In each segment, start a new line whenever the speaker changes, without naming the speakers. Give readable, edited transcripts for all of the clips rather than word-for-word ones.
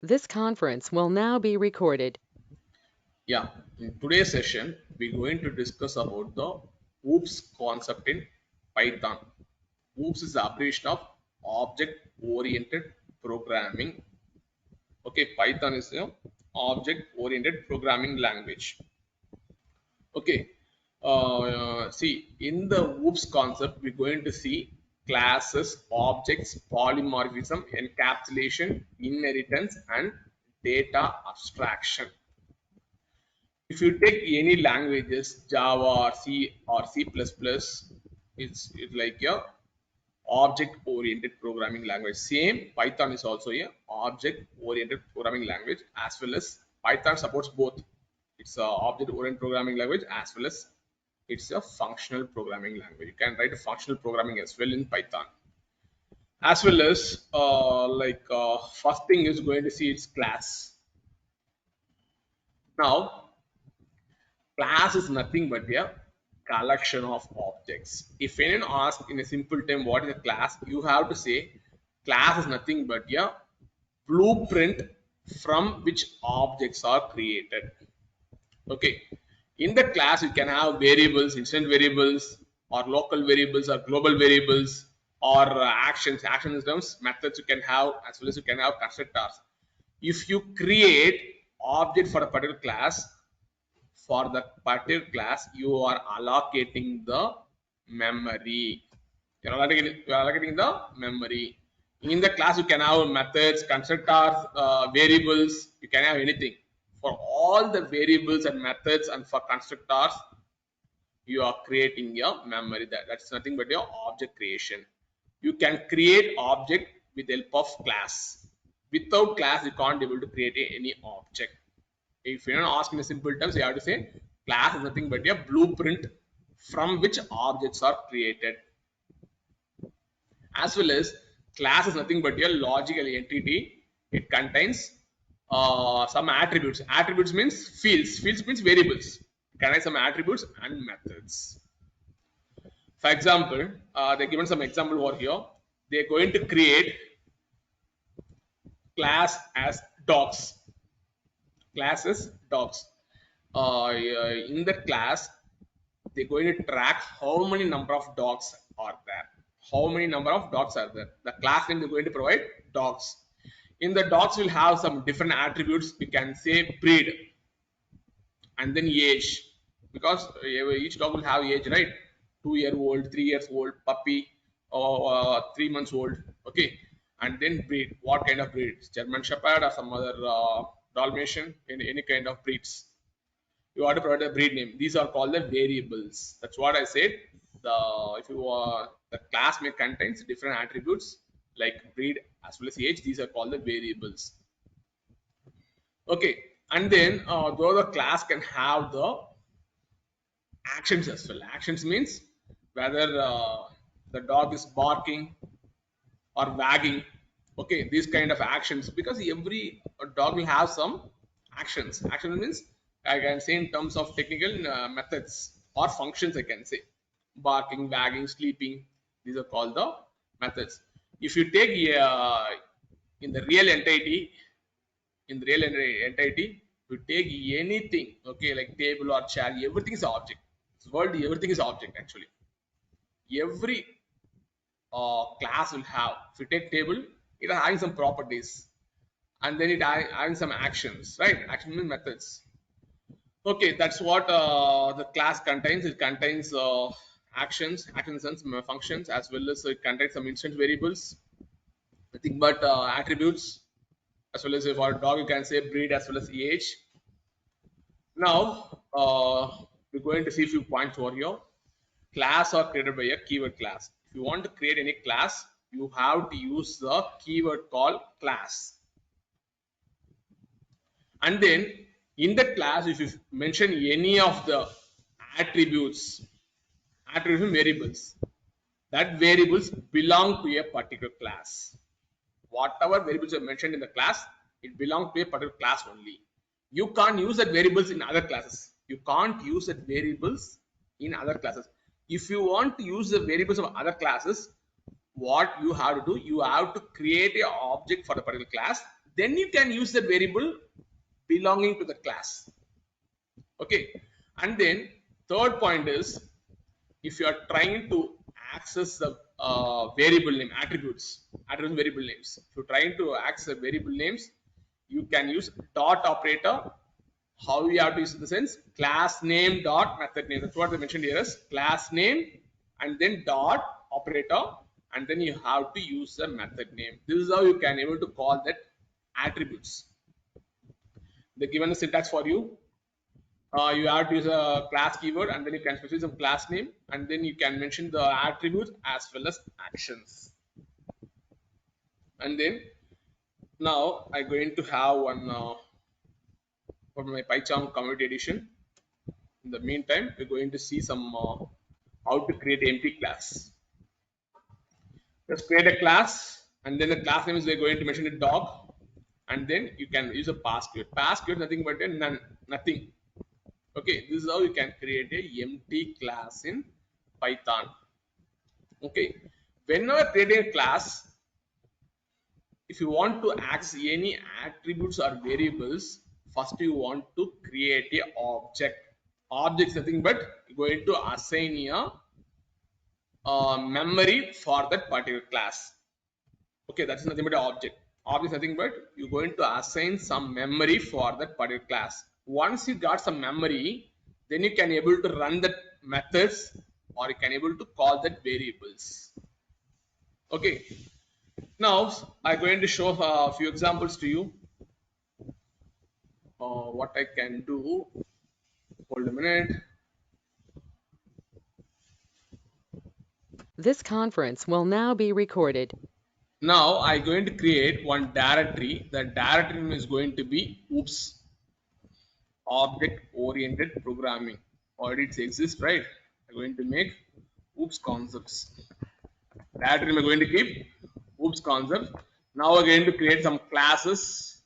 This conference will now be recorded.
Yeah, in today's session, we're going to discuss about the OOPS concept in Python. OOPS is the abbreviation of Object Oriented Programming. Okay, Python is the Object Oriented Programming language. Okay, see, in the OOPS concept, we're going to see classes, objects, polymorphism, encapsulation, inheritance, and data abstraction. If you take any languages, Java or C++, it's like a object oriented programming language. Same Python is also a object oriented programming language, as well as Python supports both. It's a object oriented programming language as well as it's a functional programming language. You can write a functional programming as well in Python, as well as first thing is going to see its class. Now class is nothing but a collection of objects. If anyone asks in a simple term what is a class, you have to say class is nothing but a blueprint from which objects are created. Okay. In the class, you can have variables, instant variables, or local variables, or global variables, or actions, action systems, methods you can have, as well as you can have constructors. If you create object for a particular class, for the particular class you are allocating the memory. You're allocating the memory. In the class you can have methods, constructors, variables. You can have anything. For all the variables and methods and for constructors, you are creating your memory. That's nothing but your object creation. You can create object with the help of class. Without class you can't be able to create any object. If you don't ask in simple terms, you have to say class is nothing but a blueprint from which objects are created. As well as class is nothing but a logical entity. It contains some attributes. Attributes means fields. Fields means variables. It contains some attributes and methods. For example, they're given some example over here. They're going to create class as dogs. Classes dogs. In the class, they're going to track how many number of dogs are there. How many number of dogs are there? The class name they're going to provide dogs. In the dogs, will have some different attributes. We can say breed and then age, because each dog will have age, right? 2 year old, 3 years old, puppy, or 3 months old. Okay, and then breed. What kind of breed? German Shepherd or some other Dalmatian? Any kind of breeds. You want to provide a breed name. These are called the variables. That's what I said. The class may contains different attributes like breed as well as age. These are called the variables. Okay, and then though the class can have the actions as well. Actions means whether the dog is barking or wagging. Okay, these kind of actions, because every dog will have some actions. Action means I can say in terms of technical methods or functions. I can say barking, wagging, sleeping. These are called the methods. If you take in the real entity, entity, you take anything, okay, like table or chair, everything is object. This world, everything is object actually. Every class will have. If you take table, it has having some properties, and then it having some actions, right? Action means methods. Okay, that's what the class contains. It contains actions and some functions, as well as it contains some instance variables. Nothing but attributes, as well as for a dog you can say breed as well as age. Now we're going to see a few points over here. Class are created by a keyword class. If you want to create any class, you have to use the keyword called class. And then in the class, if you mention any of the attributes, attributes variables, that variables belong to a particular class. Whatever variables are mentioned in the class, it belongs to a particular class only. You can't use that variables in other classes. You can't use that variables in other classes. If you want to use the variables of other classes, what you have to do, you have to create an object for the particular class. then you can use the variable belonging to the class. Okay, and then third point is, if you are trying to access the variable name attributes, variable names, if you're trying to access the variable names, you can use dot operator. How you have to use in the sense, class name dot method name. That's what they mentioned here as class name and then dot operator, and then you have to use the method name. This is how you can able to call that attributes. They given the syntax for you. You have to use a class keyword, and then you can specify some class name, and then you can mention the attributes as well as actions. And then now I'm going to have one for my PyCharm community edition. In the meantime, we're going to see some how to create empty class. Just create a class, and then the class name is we're going to mention a dog, and then you can use a pass keyword. Pass keyword nothing but a none, nothing. Okay, this is how you can create a empty class in Python. Okay, whenever creating a class, if you want to access any attributes or variables, first you want to create a object. Object is nothing but going to assign a memory for that particular class. Okay, that's nothing but an object. Object is nothing but you're going to assign some memory for that particular class. Once you got some memory, then you can able to run that methods, or you can able to call that variables. Okay, now I'm going to show a few examples to you. What I can do. Hold a minute.
This conference will now be recorded.
Now I'm going to create one directory. The directory name is going to be oops, object oriented programming. Already it exists, right? I'm going to make oops concepts. Directory I'm going to keep oops concepts. Now we're going to create some classes.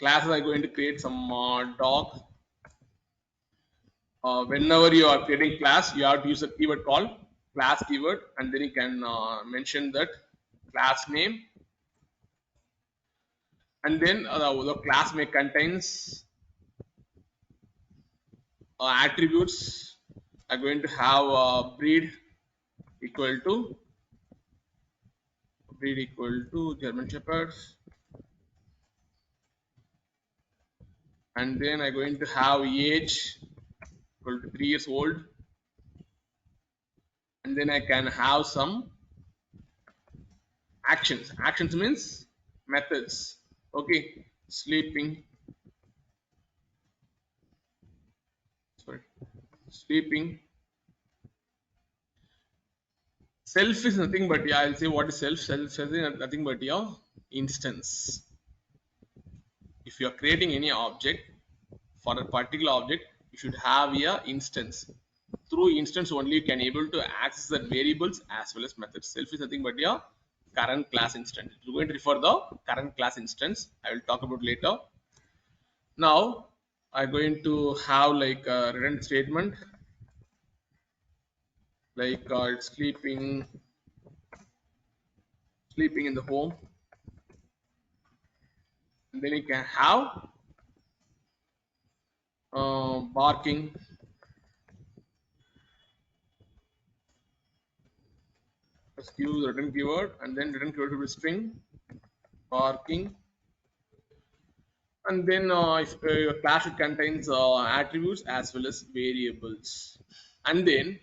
Classes are going to create some dog. Whenever you are creating class, you have to use a keyword called class keyword, and then you can mention that class name, and then the class may contains attributes. Are going to have breed equal to German Shepherds, and then I'm going to have age equal to 3 years old, and then I can have some actions. Actions means methods. Okay, sleeping, sorry, sleeping. Self is nothing but, yeah, I'll say what is self. Self is nothing but your instance. If you are creating any object, for a particular object, you should have a instance. Through instance only you can able to access the variables as well as methods. Self is nothing but your current class instance. You're going to refer the current class instance. I will talk about later. Now I'm going to have like a return statement, like it's sleeping in the home, and then you can have barking, just use the return keyword, and then return keyword will be string barking, and then if your class it contains attributes as well as variables. And then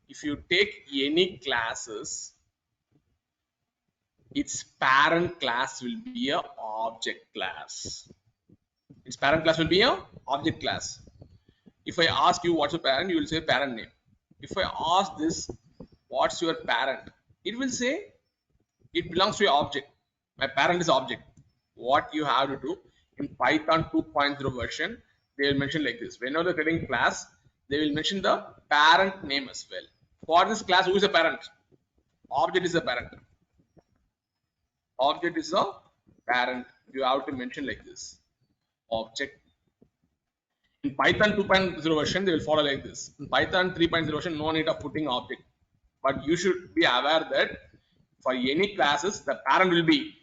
if you take any classes, its parent class will be a object class. Its parent class will be a object class. If I ask you what's your parent, you will say parent name. If I ask this, what's your parent, it will say it belongs to your object. My parent is object. What you have to do in Python 2.0 version, they will mention like this. Whenever they're creating class, they will mention the parent name as well. For this class, who is a parent? Object is a parent. Object is a parent. You have to mention like this. Object. In Python 2.0 version, they will follow like this. In Python 3.0 version, no need of putting object. But you should be aware that for any classes, the parent will be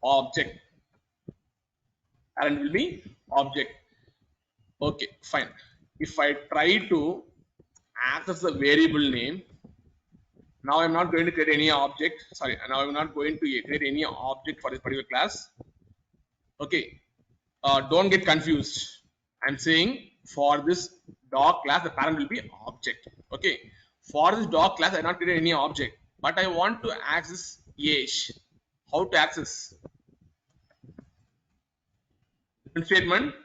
object. Parent will be object. Okay, fine. If I try to access the variable name, now I'm not going to create any object. Sorry, now I'm not going to create any object for this particular class. Okay, don't get confused. I'm saying for this dog class, the parent will be object. Okay, for this dog class, I not create any object, but I want to access age. How to access? Different statement.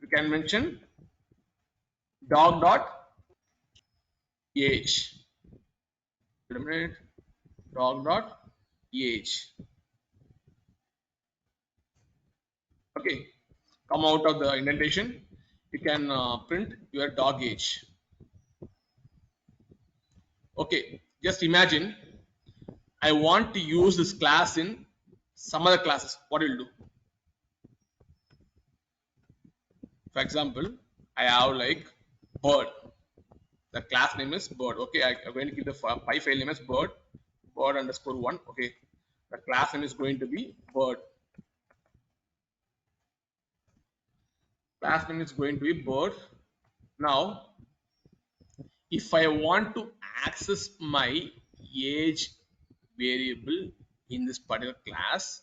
You can mention dog dot age. Wait a minute. Dog dot age. Okay, come out of the indentation. You can print your dog age. Okay, just imagine I want to use this class in some other classes. What will you do? For example, I have like bird. The class name is bird. Okay, I'm going to keep the py file name as bird underscore one. Okay, the class name is going to be bird. Class name is going to be bird. Now, if I want to access my age variable in this particular class,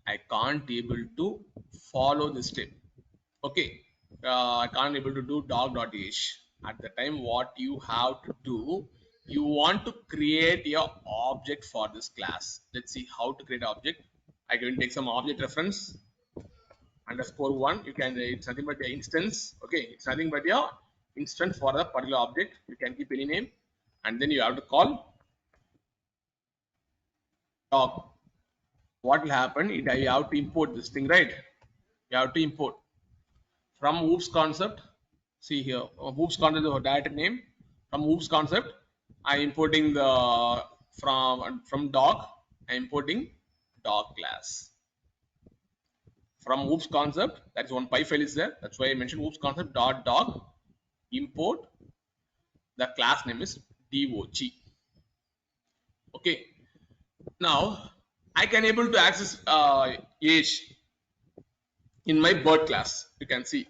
I can't able to follow this step. Okay, I can't able to do dog.age. At the time, what you have to do, you want to create your object for this class. Let's see how to create object. I can take some object reference underscore one. You can, it's nothing but the instance. Okay, it's nothing but your instance for the particular object. You can keep any name, and then you have to call dog. What will happen? You have to import this thing, right? You have to import from oops concept. See here, oops concept is a directory name. From oops concept, I importing the from dog. I importing dog class. From oops concept, that's one py file is there. That's why I mentioned oops concept dot dog. Import the class name is dog. Okay. Now I can able to access age in my bird class. You can see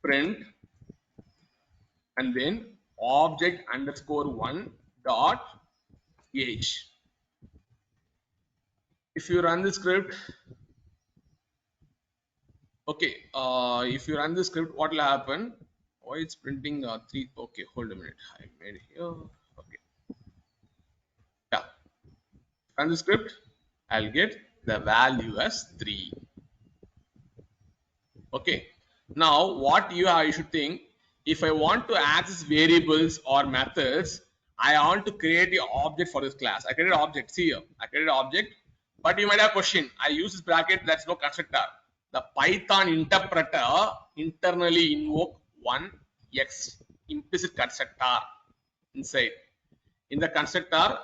print and then object underscore one dot age. If you run the script, okay, if you run the script, what will happen? Why it's printing three? Okay, hold a minute. I made it here. Okay, yeah, run the script. I'll get the value as 3. Okay, now what you should think, if I want to access variables or methods, I want to create the object for this class. I created an object. See here, I created an object, but you might have a question. I use this bracket, that's no constructor. The Python interpreter internally invoke one X implicit constructor inside. In the constructor,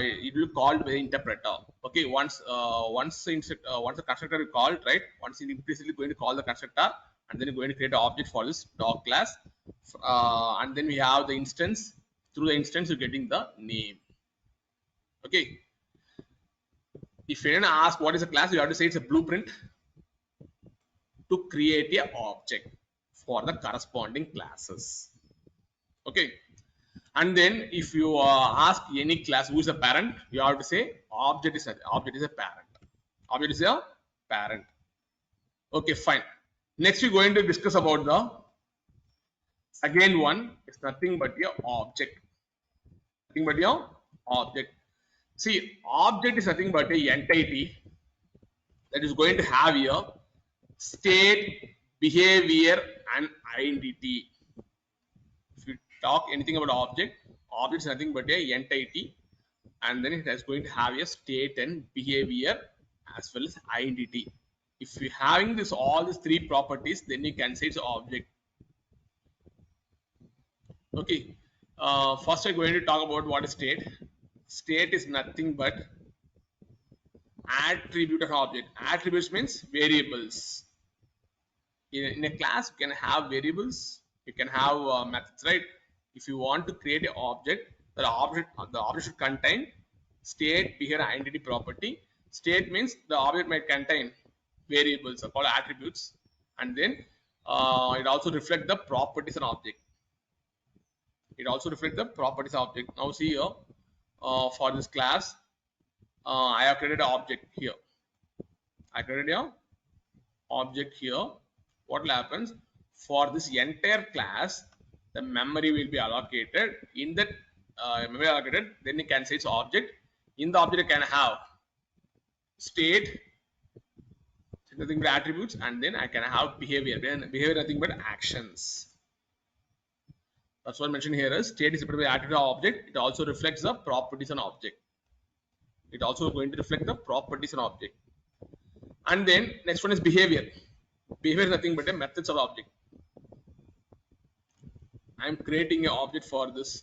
it will call by the interpreter. Okay, once the constructor is called, right, once it implicitly going to call the constructor, and then you're going to create an object for this dog class, and then we have the instance. Through the instance, you're getting the name. Okay, if anyone asks what is a class, you have to say it's a blueprint to create a object for the corresponding classes. Okay, and then if you ask any class who is a parent, you have to say object is a parent. Object is a parent. Okay, fine. Next we're going to discuss about the second one. It's nothing but your object. Nothing but your object. See, object is nothing but a entity that is going to have your state, behavior, and identity. If you talk anything about object is nothing but a entity, and then it is going to have a state and behavior as well as identity. If you having this all these three properties, then you can say it's an object. Okay, first I'm going to talk about what is state. State is nothing but attribute of object. Attributes means variables. In a class, you can have variables, you can have methods, right? If you want to create an object, the object should contain state, behavior, identity property. State means the object might contain variables called attributes, and then it also reflects the properties of object. It also reflects the properties of object. Now see here, for this class, I have created an object here. I created a object here. What will happen for this entire class? The memory will be allocated. In that memory allocated, then you can say it's object. In the object, you can have state, nothing but attributes, and then I can have behavior. Then behavior nothing but actions. That's what I mentioned here is state is separate by attribute of object. It also reflects the properties on object. It also going to reflect the properties on object. And then next one is behavior. Behavior is nothing but a methods of object. I am creating an object for this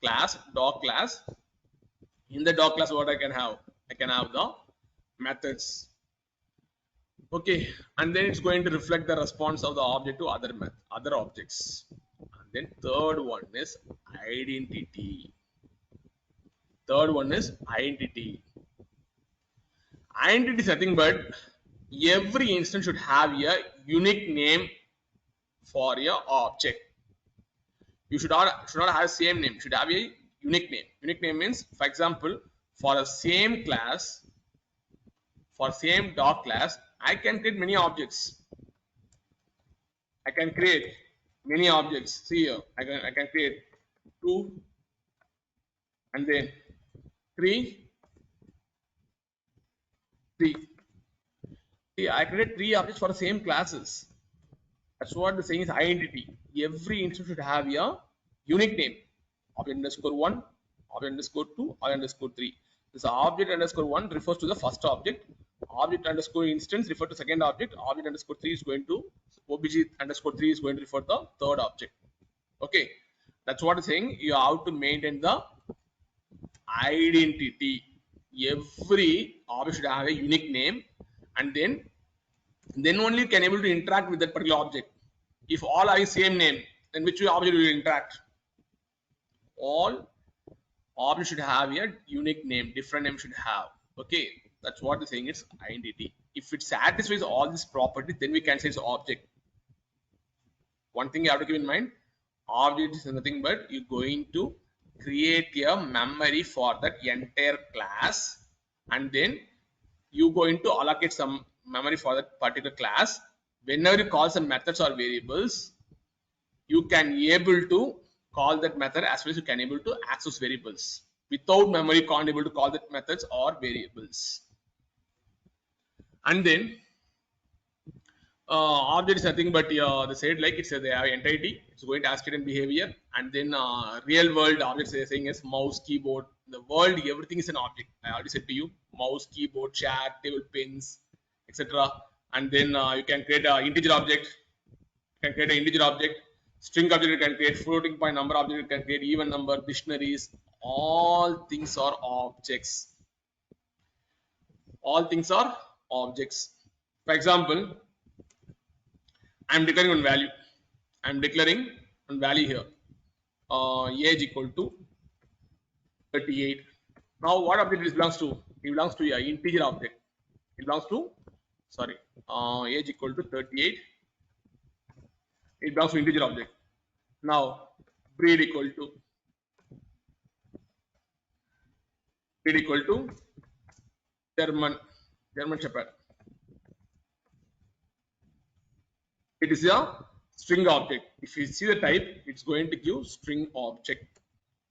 class, dog class. In the dog class, what I can have? I can have the methods. Okay, and then it's going to reflect the response of the object to other objects. And then third one is identity. Third one is identity. Identity is nothing but every instance should have a unique name for your object. You should not have same name. You should have a unique name. Unique name means, for example, for a same class, for same dog class, I can create many objects. I can create many objects. See here, I can create 2 and then 3. See, I created 3 objects for the same classes. That's what the saying is identity. Every instance should have a unique name. Object underscore 1, object underscore 2, object underscore 3. This object underscore 1 refers to the first object. Object underscore instance refers to second object. Object underscore 3 is going to obj underscore 3 is going to refer to the third object. Okay, that's what it's saying. You have to maintain the identity. Every object should have a unique name, and then only you can able to interact with that particular object. If all have the same name, then which object will interact? All objects should have a unique name, different name should have. Okay, that's what the saying is identity. If it satisfies all these properties, then we can say it's object. One thing you have to keep in mind, object is nothing but you're going to create a memory for that entire class, and then you're going to allocate some memory for that particular class. Whenever you call some methods or variables, you can able to call that method as well as you can able to access variables. Without memory, you can't able to call that methods or variables. And then object is nothing but they said like it's they have entity. It's going to ask it in behavior, and then real world objects they're saying is mouse, keyboard. The world, everything is an object. I already said to you, mouse, keyboard, chair, table, pins, etc. And then you can create an integer object. You can create an integer object. String object you can create, floating point number object you can create, even number, dictionaries. All things are objects. All things are objects. For example, I am declaring one value. I am declaring one value here. Age equal to 38. Now, what object it belongs to? It belongs to an integer object. It belongs to, sorry, age equal to 38. It belongs to integer object. Now, breed equal to German Shepherd. It is a string object. If you see the type, it's going to give string object.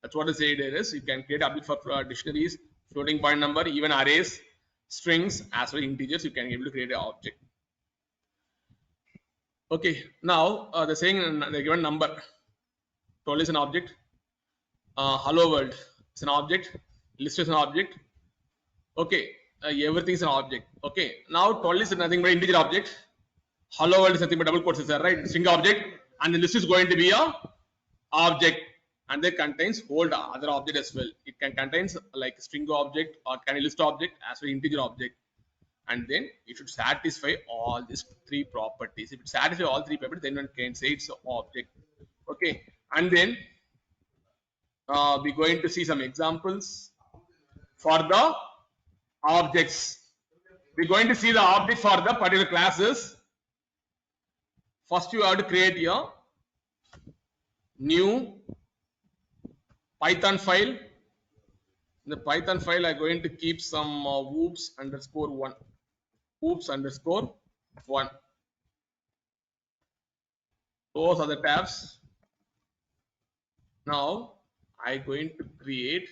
That's what I say there is. You can create object for dictionaries, floating point number, even arrays, strings, as well as integers. You can be able to create an object. Okay, now the saying the given number. 12 is an object. Hello world is an object. List is an object. Okay, everything is an object. Okay, now 12 is nothing but integer object. Hello world is nothing but double quotes, right? String object, and the list is going to be a object, and it contains whole other object as well. It can contains like string object or can list object as well integer object, and then it should satisfy all these 3 properties. If it satisfies all 3 properties, then one can say it's an object. Okay, and then we're going to see some examples for the objects. We're going to see the object for the particular classes. First, you have to create your new Python file. In the Python file, I'm going to keep some oops underscore one. Oops underscore one. Those are the tabs. Now, I'm going to create.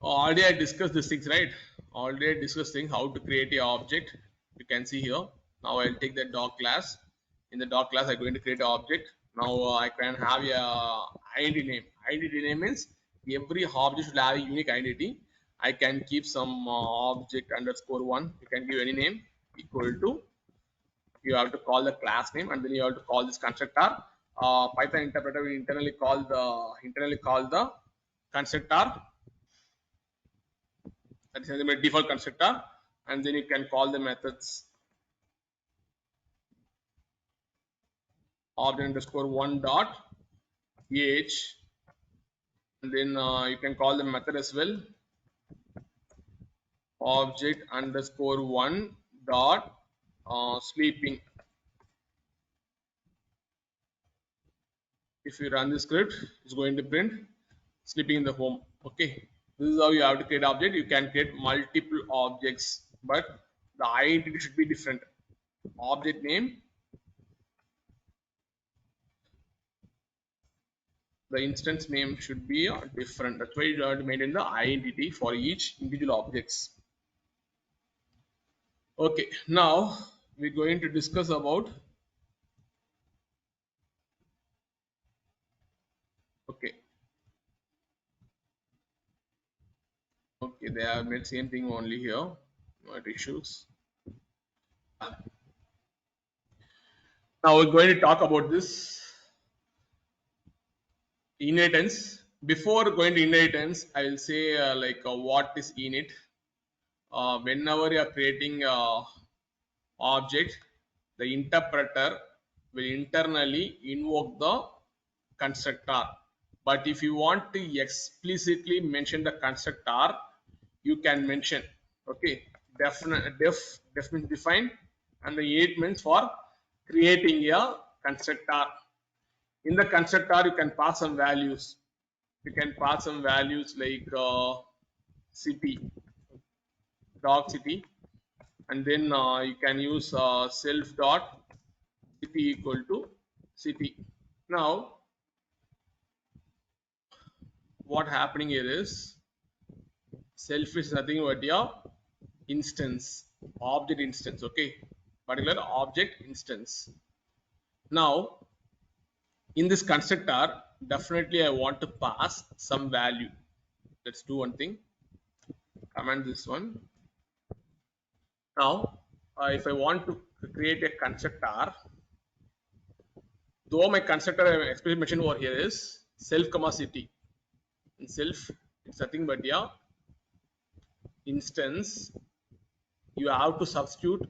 Already I discussed these things, right? Already I discussed things how to create a object. You can see here. Now I'll take the doc class. In the doc class, I'm going to create an object. Now I can have a identity name. Identity name means every object should have a unique identity. I can keep some object underscore one. You can give any name equal to. You have to call the class name, and then you have to call this constructor. Python interpreter will internally call the constructor. That is the default constructor, and then you can call the methods object underscore one dot age, and then you can call the method as well object underscore one dot sleeping. If you run the script, it's going to print sleeping in the home. Okay, this is how you have to create object. You can create multiple objects, but the identity should be different. Object name, the instance name should be different. That's why you have to maintain the identity for each individual objects. Okay, now we're going to discuss about. Okay, okay, they have made same thing only here. Not issues. Now we're going to talk about this inheritance. Before going to inheritance, I will say what is init. Whenever you are creating object, the interpreter will internally invoke the constructor. But if you want to explicitly mention the constructor, you can mention. Okay, definite def means define, and the eight means for creating a constructor. In the constructor, you can pass some values. You can pass some values like city, dog city, and then you can use self dot city equal to city. Now what happening here is self is nothing but your instance, object instance. Okay, particular object instance. Now in this constructor, definitely I want to pass some value. Let's do one thing, comment this one. Now if I want to create a constructor, though my constructor I explicitly mentioned over here is self comma city. In self, it's nothing but a instance. You have to substitute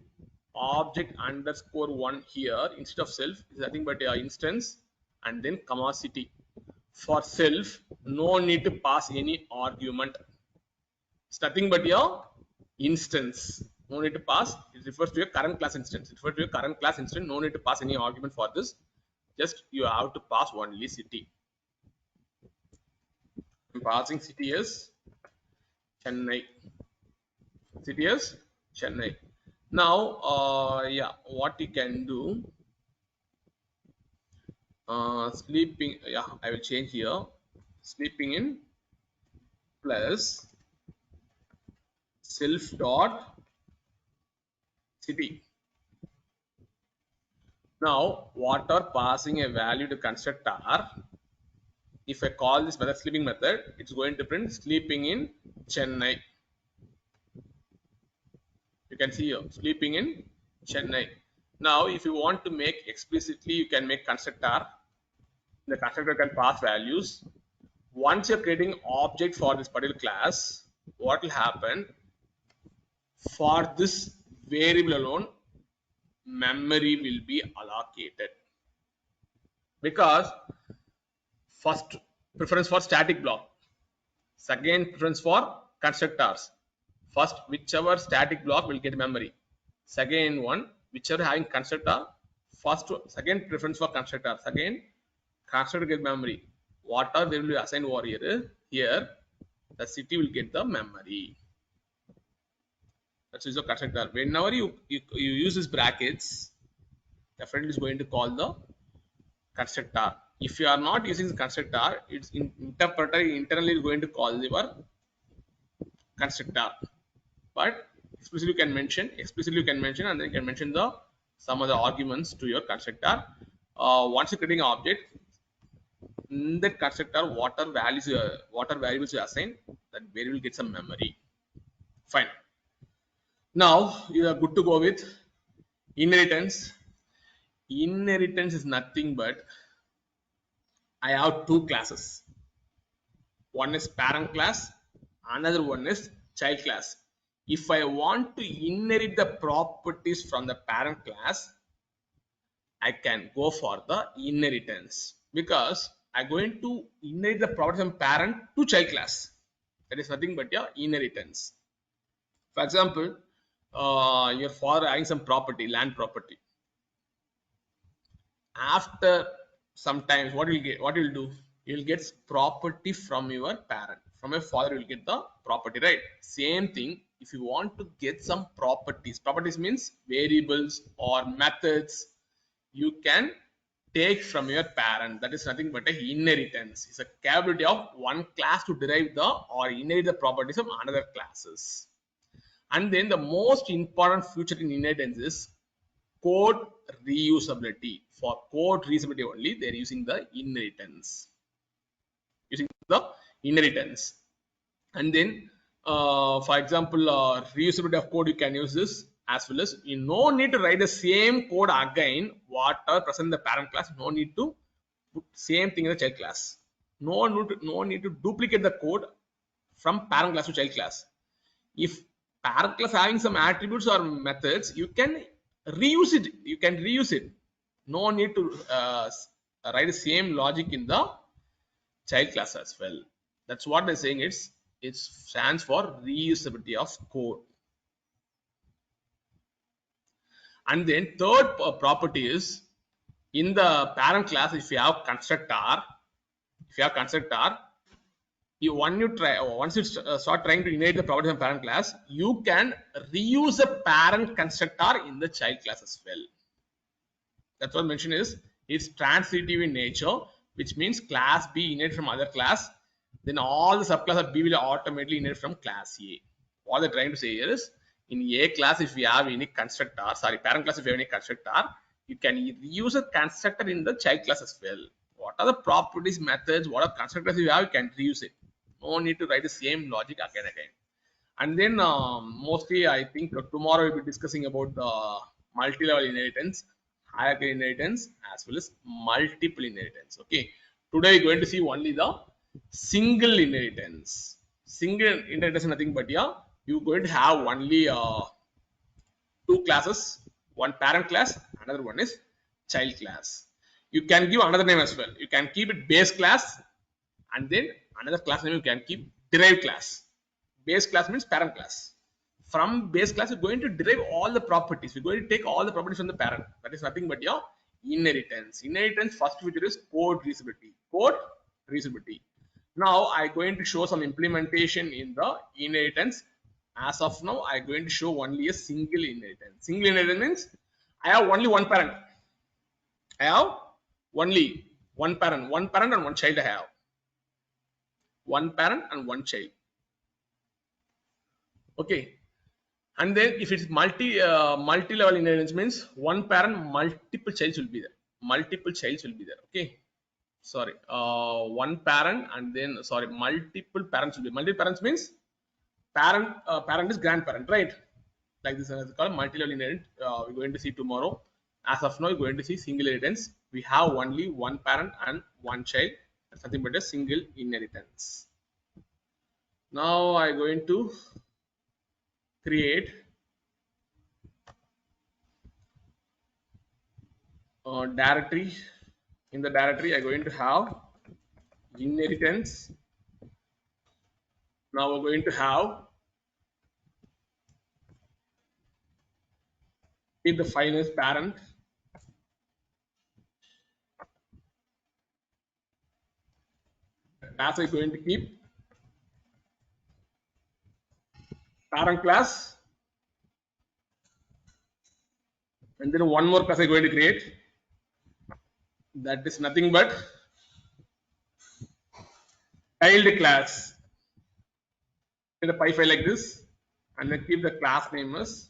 object underscore one here instead of self. It's nothing but a instance, and then comma city. For self, no need to pass any argument. It's nothing but a instance. No need to pass. It refers to a current class instance. It refers to a current class instance. No need to pass any argument for this. Just you have to pass only city. I'm passing city as Chennai. City as Chennai. Now, yeah, what you can do, sleeping, yeah, I will change here, sleeping in plus self dot city. Now, what are passing a value to constructor? If I call this method sleeping method, it's going to print sleeping in Chennai. You can see here sleeping in Chennai. Now, if you want to make explicitly, you can make constructor. The constructor can pass values. Once you're creating object for this particular class, what will happen? For this variable alone, memory will be allocated, because first preference for static block, second preference for constructors. First, whichever static block will get memory. Second one, whichever having constructor, second preference for constructor. Second, constructor get memory. Whatever they will be assigned over here, the city will get the memory. That's the constructor. Whenever you use these brackets, definitely is going to call the constructor. If you are not using the constructor, its interpreter internally is going to call your constructor. But explicitly you can mention, and then you can mention the some other arguments to your constructor. Once you're creating an object, in that constructor, water variables you assign, that variable gets some memory. Fine. Now you are good to go with inheritance. Inheritance is nothing but I have two classes. One is parent class, another one is child class. If I want to inherit the properties from the parent class, I can go for the inheritance because I'm going to inherit the properties from parent to child class. That is nothing but your inheritance. For example, your father having some property, land property. After sometimes what you'll do, you'll get property from your parent, from your father you'll get the property, right? Same thing, if you want to get some properties means variables or methods, you can take from your parent. That is nothing but a inheritance. It's a capability of one class to derive the or inherit the properties of another classes. And then the most important feature in inheritance is code reusability. For code reusability only, they are using the inheritance. And then, for example, reusability of code, you can use this as well as you no need to write the same code again. Whatever present in the parent class, no need to put same thing in the child class. No need to duplicate the code from parent class to child class. If parent class having some attributes or methods, you can reuse it. No need to write the same logic in the child class as well. That's what they're saying. It stands for reusability of code. And then third property is in the parent class, if you have constructor, once you start trying to inherit the properties of parent class, you can reuse a parent constructor in the child class as well. That's what mentioned is it's transitive in nature, which means class B inherit from other class, then all the subclass of B will automatically inherit from class A. What they're trying to say here is in A class, if we have any constructor, parent class, if you have any constructor, you can reuse a constructor in the child class as well. What are the properties, methods, what are constructors you have, you can reuse it. No need to write the same logic again. And then mostly I think tomorrow we'll be discussing about the multi-level inheritance, hierarchical inheritance, as well as multiple inheritance. Okay, today we're going to see only the single inheritance. Single inheritance is nothing but you're going to have only two classes, one parent class, another one is child class. You can give another name as well. You can keep it base class, and then another class name you can keep derived class. Base class means parent class. From base class, you're going to derive all the properties. We're going to take all the properties from the parent. That is nothing but your inheritance. Inheritance first feature is code reusability. Code reusability. Now I'm going to show some implementation in the inheritance. As of now, I'm going to show only a single inheritance. Single inheritance means I have only one parent. I have only one parent and one child. I have one parent and one child. Okay, and then if it's multi-level inheritance means one parent, multiple childs will be there. Okay, sorry, one parent and then multiple parents will be. Multiple parents means parent is grandparent, right? Like this is called multi-level inheritance. We're going to see tomorrow. As of now, we're going to see single inheritance. We have only one parent and one child. That's nothing but a single inheritance. Now I'm going to create directory. In the directory, I'm going to have inheritance Now we're going to have keep the file as parent. Class is going to keep parent class, and then one more class I'm going to create. That is nothing but child class. In a py file like this, and then keep the class name as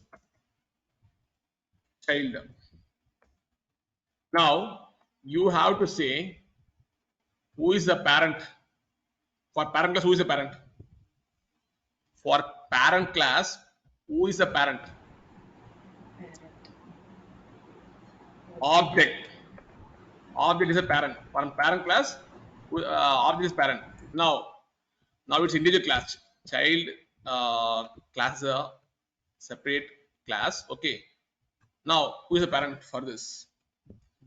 child. Now you have to say who is the parent. For parent class, who is the parent? For parent class, who is the parent? Object. Object is a parent. For parent class, object is parent. Now it's integer class. Child class is a separate class. Okay. Now who is the parent for this?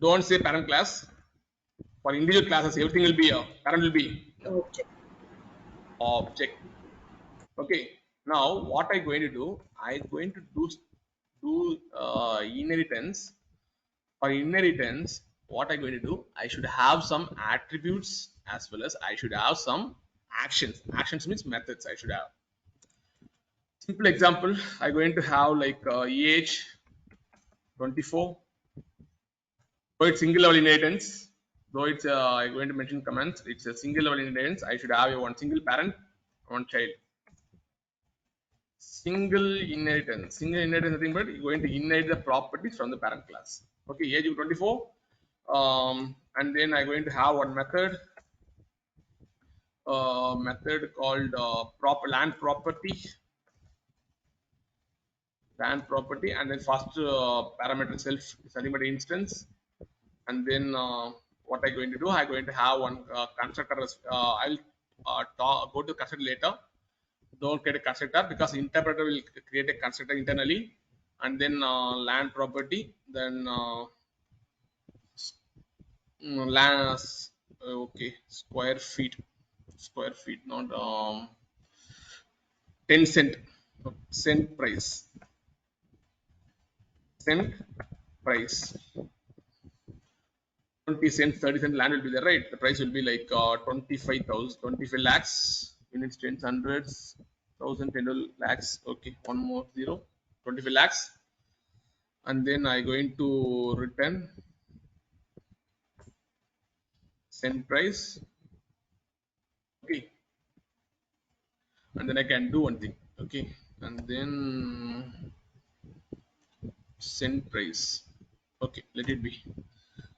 Don't say parent class. For individual classes, everything will be a parent will be
Object.
object. Okay. Now what I'm going to do? I'm going to do inheritance. For inheritance, what I'm going to do? I should have some attributes as well as I should have some actions. Actions means methods. I should have. Simple example. I'm going to have like age 24. So it's single level inheritance. Though it's I'm going to mention comments. It's a single level inheritance. I should have a one single parent, one child. Single inheritance. Single inheritance nothing but you're going to inherit the properties from the parent class. Okay, age of 24. And then I'm going to have one method called land property, and then first parameter self is nothing but instance, and then what I'm going to do, I'm going to have one constructor. I'll go to constructor later. Don't create a constructor because interpreter will create a constructor internally, and then land property, then land okay square feet not 10 cent cent price 20 cents 30 cent land will be there, right? The price will be like 25,000 25 lakhs units, tens, hundreds, thousand, 10 lakhs. Okay, one more zero, 25 lakhs, and then I going to return cent price. Okay, and then I can do one thing. Okay, and then cent price. Okay, let it be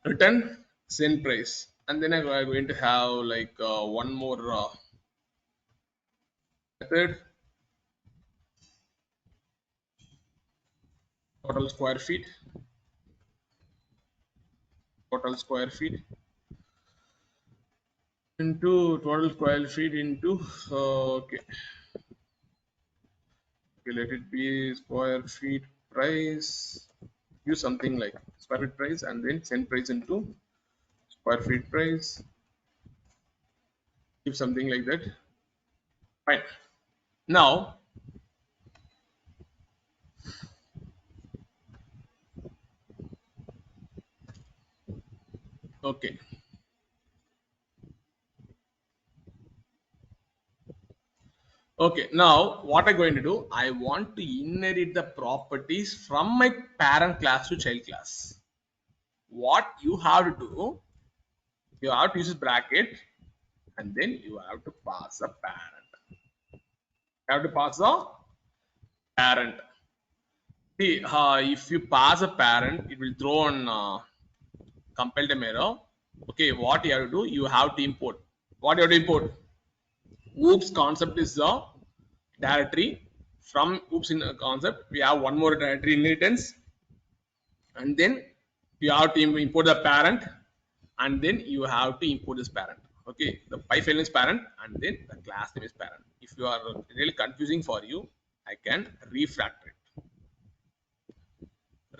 return cent price, and then I'm going to have like one more method, total square feet total square feet into total square feet into okay, let it be square feet price. Use something like square feet price and then cent price into square feet price. Give something like that. Fine. Now okay, now what I'm going to do, I want to inherit the properties from my parent class to child class. What you have to do, you have to use this bracket, and then you have to pass a parent. You have to pass a parent. See, if you pass a parent, it will throw on compile them error. Okay, what you have to do, you have to import. What you have to import? Oops concept is the directory. From oops in concept, we have one more directory inheritance, and then you have to import the parent, and then you have to import this parent. Okay, the py file is parent, and then the class name is parent. If you are really confusing for you, I can refactor it.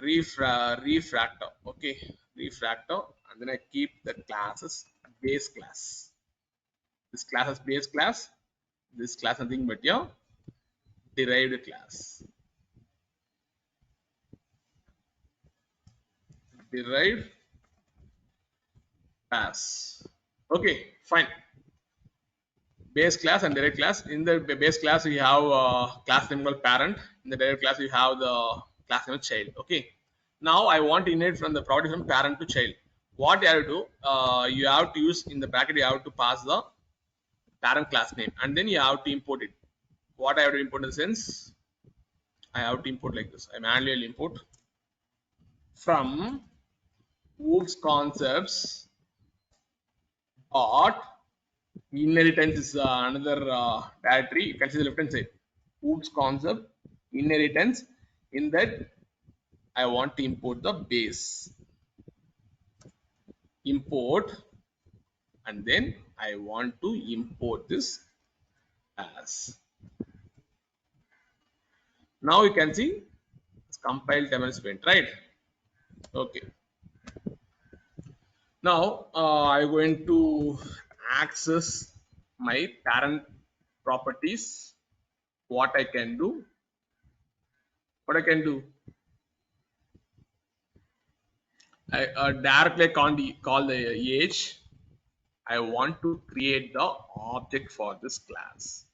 Refactor. Okay, refactor, and then I keep the classes base class. This class is base class, This class nothing but your derived class. Derived class. Okay, fine. Base class and derived class. In the base class, we have class name called parent. In the derived class, we have the class name child. Okay. Now I want to inherit from the property from parent to child. What you have to do? You have to use in the bracket. You have to pass the parent class name, and then you have to import it. What I have to import in the sense, I have to import like this. I manually import from Wolf's concepts dot inheritance is another directory. You can see the left hand side. Oops concept inheritance. In that, I want to import the base. Import, and then I want to import this as. Now you can see it's compiled demonstrate, right? Okay. Now I'm going to access my parent properties. What I can do? What I can do? I directly call the age. I want to create the object for this class.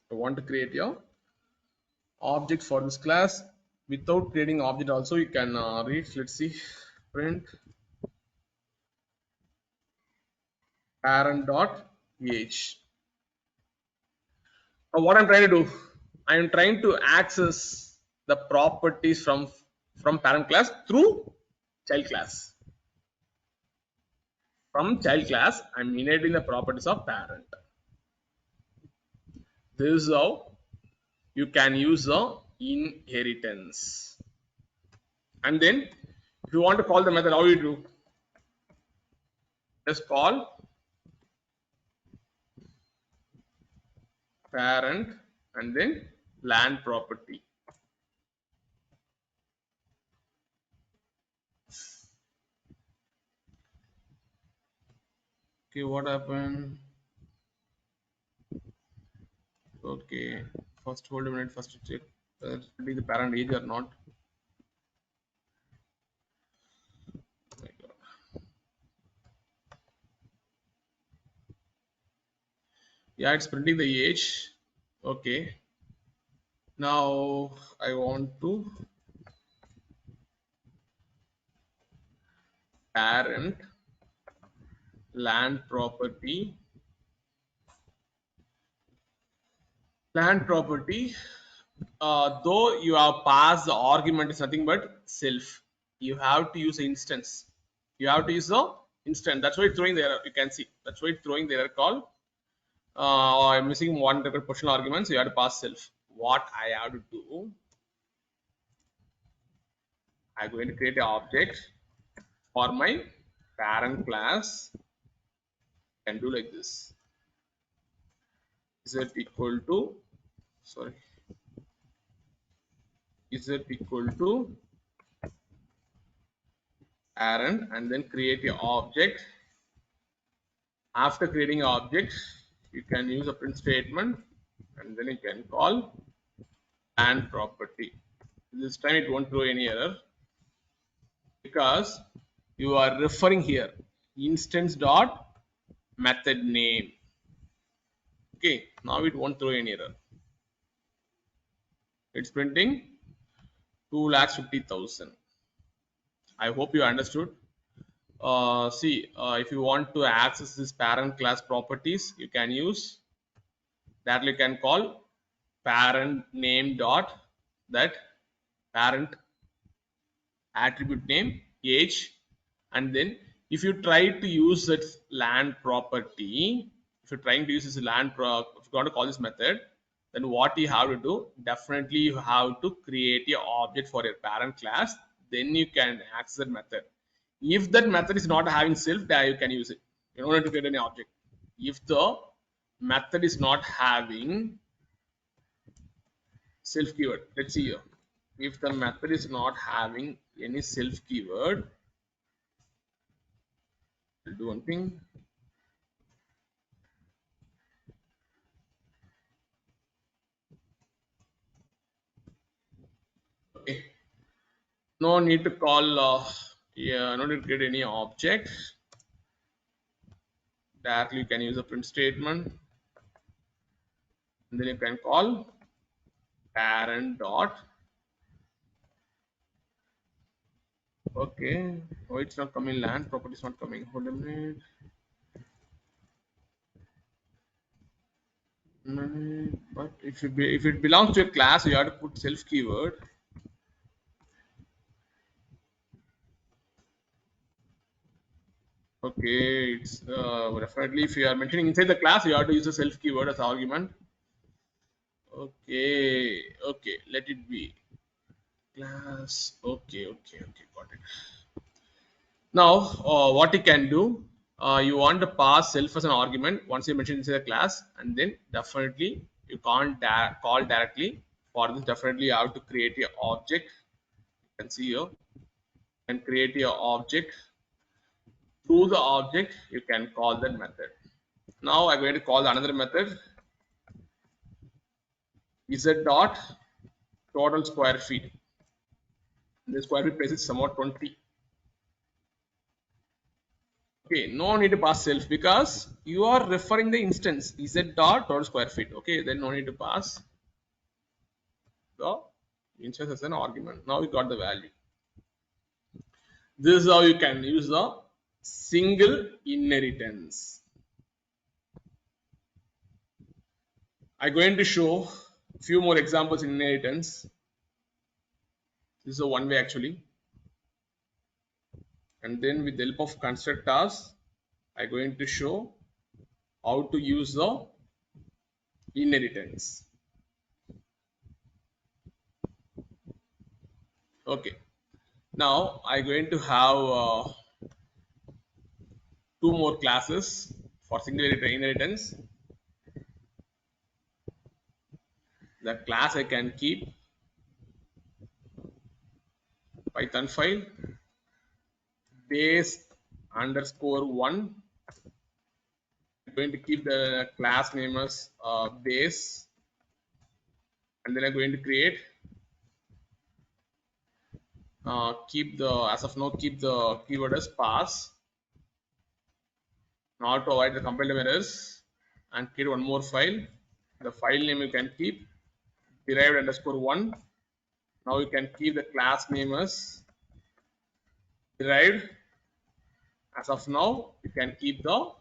I want to create your object for this class. Without creating object also you can read. Let's see, print parent dot age. Now what I'm trying to do, I am trying to access the properties from parent class through child class. From child class, I'm inheriting the properties of parent. This is how you can use the inheritance. And then if you want to call the method, how you do? Just call parent and then land property. Okay, what happened? Okay, first hold a minute, first check whether the parent age or not. Oh my God. Yeah, it's printing the age. Okay. Now I want to parent land property. Land property. Though you have passed the argument is nothing but self. You have to use instance. You have to use the instance. That's why it's throwing the error. You can see. That's why it's throwing the error call. I'm missing one proportional argument, so you have to pass self. What I have to do, I'm going to create an object for my parent class and do like this. Is it equal to, sorry, is it equal to parent and then create an object. After creating an object, you can use a print statement and then you can call land property. This time it won't throw any error because you are referring here instance dot method name. Okay, now it won't throw any error. It's printing 2,50,000. I hope you understood. See, if you want to access this parent class properties, you can use that. You can call parent name dot that parent attribute name age, and then if you try to use that land property, if you're trying to use this land if you want to call this method, then what you have to do, definitely you have to create a object for your parent class, then you can access that method. If that method is not having self, then you can use it. You don't have to create any object. If the method is not having self keyword, let's see here. If the method is not having any self keyword, I'll do one thing. No need to call, yeah, no need to create any object. Directly you can use a print statement, and then you can call parent dot. Okay, oh, it's not coming. Land property is not coming. Hold a minute. But if it belongs to a class, you have to put self keyword. Okay, it's definitely if you are mentioning inside the class, you have to use a self keyword as argument. Okay, okay, let it be class. Okay, okay, okay, got it. Now, what you can do, you want to pass self as an argument once you mention inside the class, and then definitely you can't call directly. For this, definitely you have to create your object. You can see here, and create your object. Through the object, you can call that method. Now I'm going to call another method z dot total square feet. The square feet place is somewhat 20. Okay, no need to pass self because you are referring the instance z dot total square feet. Okay, then no need to pass the instance as an argument. Now we got the value. This is how you can use the single inheritance. I'm going to show a few more examples in inheritance. This is a one way actually. And then with the help of constructors, I'm going to show how to use the inheritance. Okay, now I'm going to have two more classes for single inheritance. The class I can keep Python file base underscore one. I'm going to keep the class name as base, and then I'm going to create keep the as of now keep the keyword as pass, not to avoid the compile errors, and create one more file. The file name you can keep derived underscore one. Now you can keep the class name as derived. As of now, you can keep the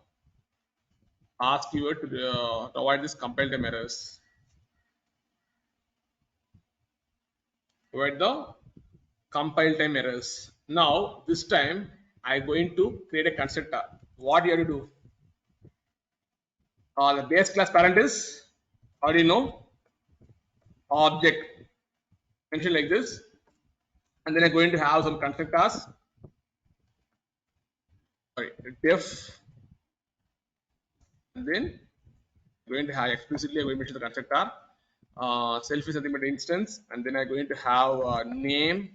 pass keyword to avoid this compile time errors. Avoid the compile time errors. Now this time I'm going to create a constructor. What you have to do? The base class parent is already know object mentioned like this, and then I'm going to have some constructors. Sorry, def, and then going to have explicitly I'm going to mention the constructor. Self is nothing but instance, and then I'm going to have name,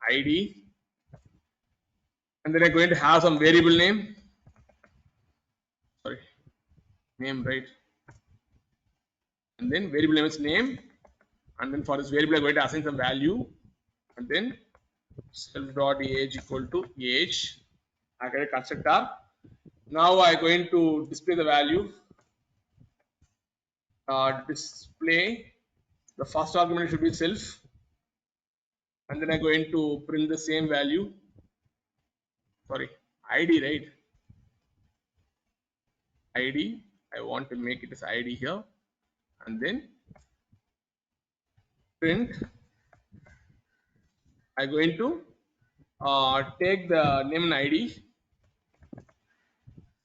ID, and then I'm going to have some variable name. Sorry, name, right? And then variable name is name, and then for this variable I'm going to assign some value, and then self dot age equal to age. I get a constructor. Now I'm going to display the value. Display the first argument should be self, and then I'm going to print the same value. Sorry, ID, right? ID. I want to make it as ID here, and then print. I'm going to take the name and ID,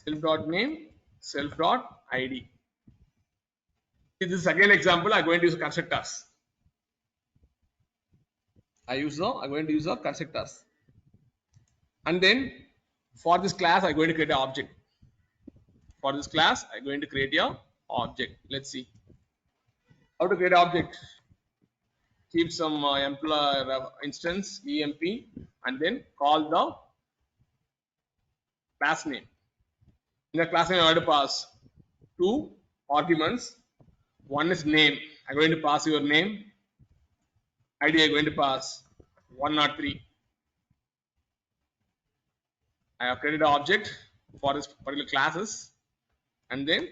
self dot name, self dot ID. This is again example. I'm going to use constructors. I'm going to use the constructors, and then for this class I'm going to create an object. For this class I'm going to create a object. Let's see how to create an object. Keep some employer instance emp, and then call the class name. In the class name I want to pass two arguments. One is name. I'm going to pass your name. ID I'm going to pass 103. I have created an object for this particular classes, and then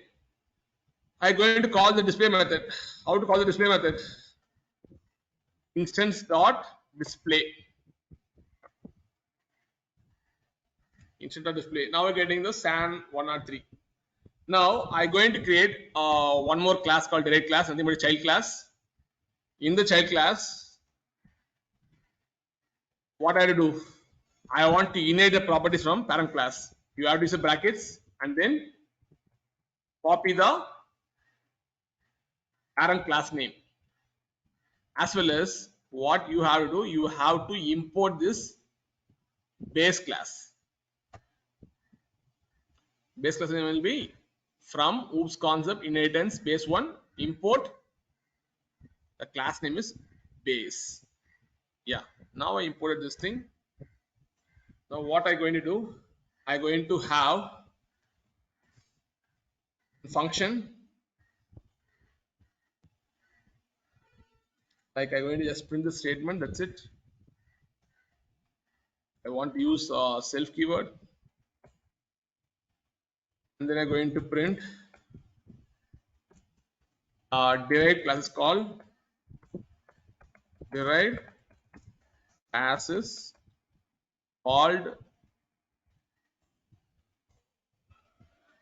I'm going to call the display method. How to call the display method? Instance dot display. Instance dot display. Now we're getting the SAN 103. Now I'm going to create one more class called direct class, nothing but a child class. In the child class, what I have to do? I want to inherit the properties from parent class. You have to use the brackets and then copy the parent class name, as well as what you have to do, you have to import this base class. Base class name will be from oops concept inheritance base 1 import, the class name is base. Yeah, now I imported this thing. Now what I going to do, I going to have function, like I going to just print the statement, that's it. I want to use self keyword, and then I'm going to print derived class is called derived class is called,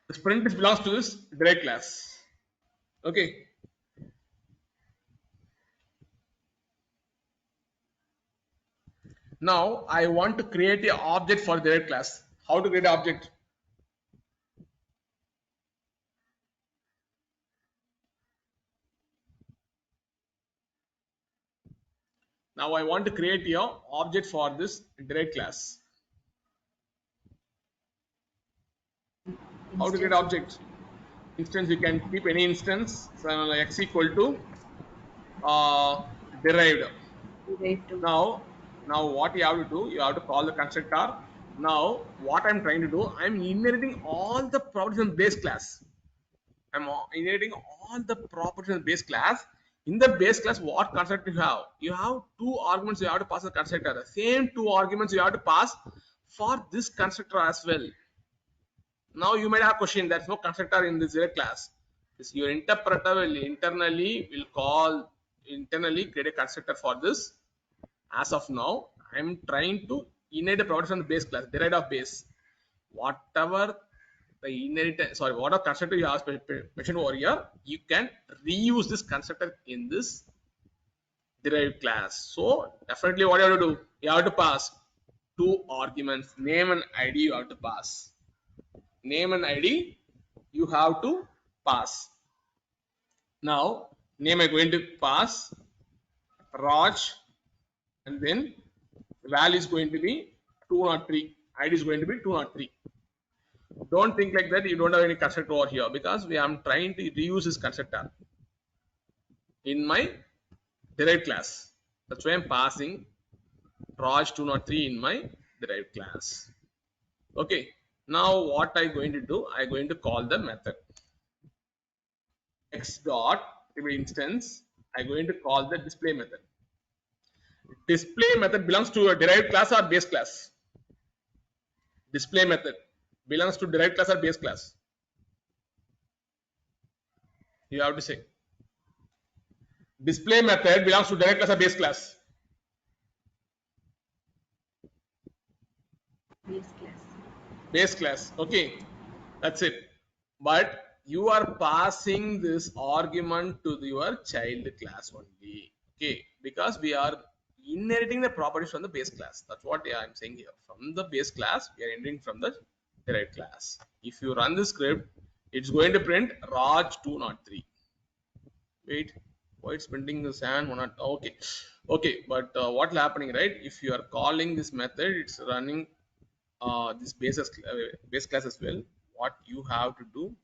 this print belongs to this derived class. Okay, now I want to create an object for derived class. How to create an object? Now I want to create an object for this derived class. How to create object? Instance, you can keep any instance, so like x equal to derived. Now what you have to do, you have to call the constructor. Now what I'm trying to do, I'm inheriting all the properties in base class. I'm inheriting all the properties in base class. In the base class, what constructor you have? You have two arguments you have to pass the constructor. The same two arguments you have to pass for this constructor as well. Now you might have a question, there's no constructor in this direct class. This your interpreter will internally create a constructor for this. As of now, I'm trying to inherit the properties from the base class, derived of base. Whatever the inheritance, sorry, whatever constructor you have mentioned over here, you can reuse this constructor in this derived class. So definitely what you have to do, you have to pass two arguments, name and ID you have to pass. Name and ID you have to pass. Now name I'm going to pass Raj, and then the value is going to be 203, ID is going to be 203. Don't think like that, you don't have any constructor over here, because we am trying to reuse this constructor in my derived class. That's why I'm passing Raj 203 in my derived class. Okay, now what I'm going to do, I'm going to call the method x dot instance. I'm going to call the display method. Display method belongs to a derived class or base class? Display method belongs to derived class or base class? You have to say. Display method belongs to derived class or base class?
Base class.
Base class. Okay, that's it. But you are passing this argument to your child class only. Okay, because we are inheriting the properties from the base class. That's what I'm saying here. From the base class, we are inheriting from the derived class. If you run the script, it's going to print Raj 203. Wait, why it's printing the SAN 1? Okay, okay, but what's happening, right? If you are calling this method, it's running this base class as well. What you have to do,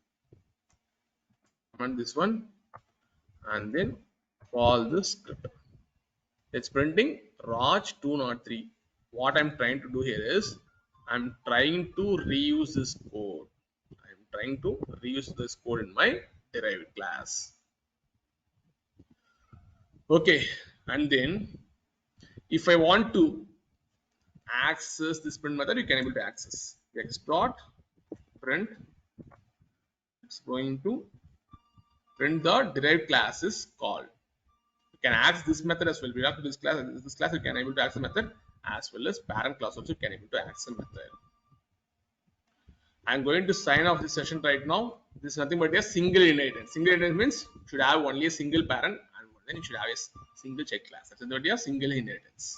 on this one, and then call the script. It's printing Raj 203. What I'm trying to do here is, I'm trying to reuse this code. I'm trying to reuse this code in my derived class. Okay, and then If I want to access this print method, you can able to access x dot print. It's going to print the derived class is called. You can access this method as well. We have to this class you can able to access method as well as parent class also you can able to access method. I'm going to sign off this session right now. This is nothing but a single inheritance. Single inheritance means you should have only a single parent and then you should have a single check class. That's what a single inheritance.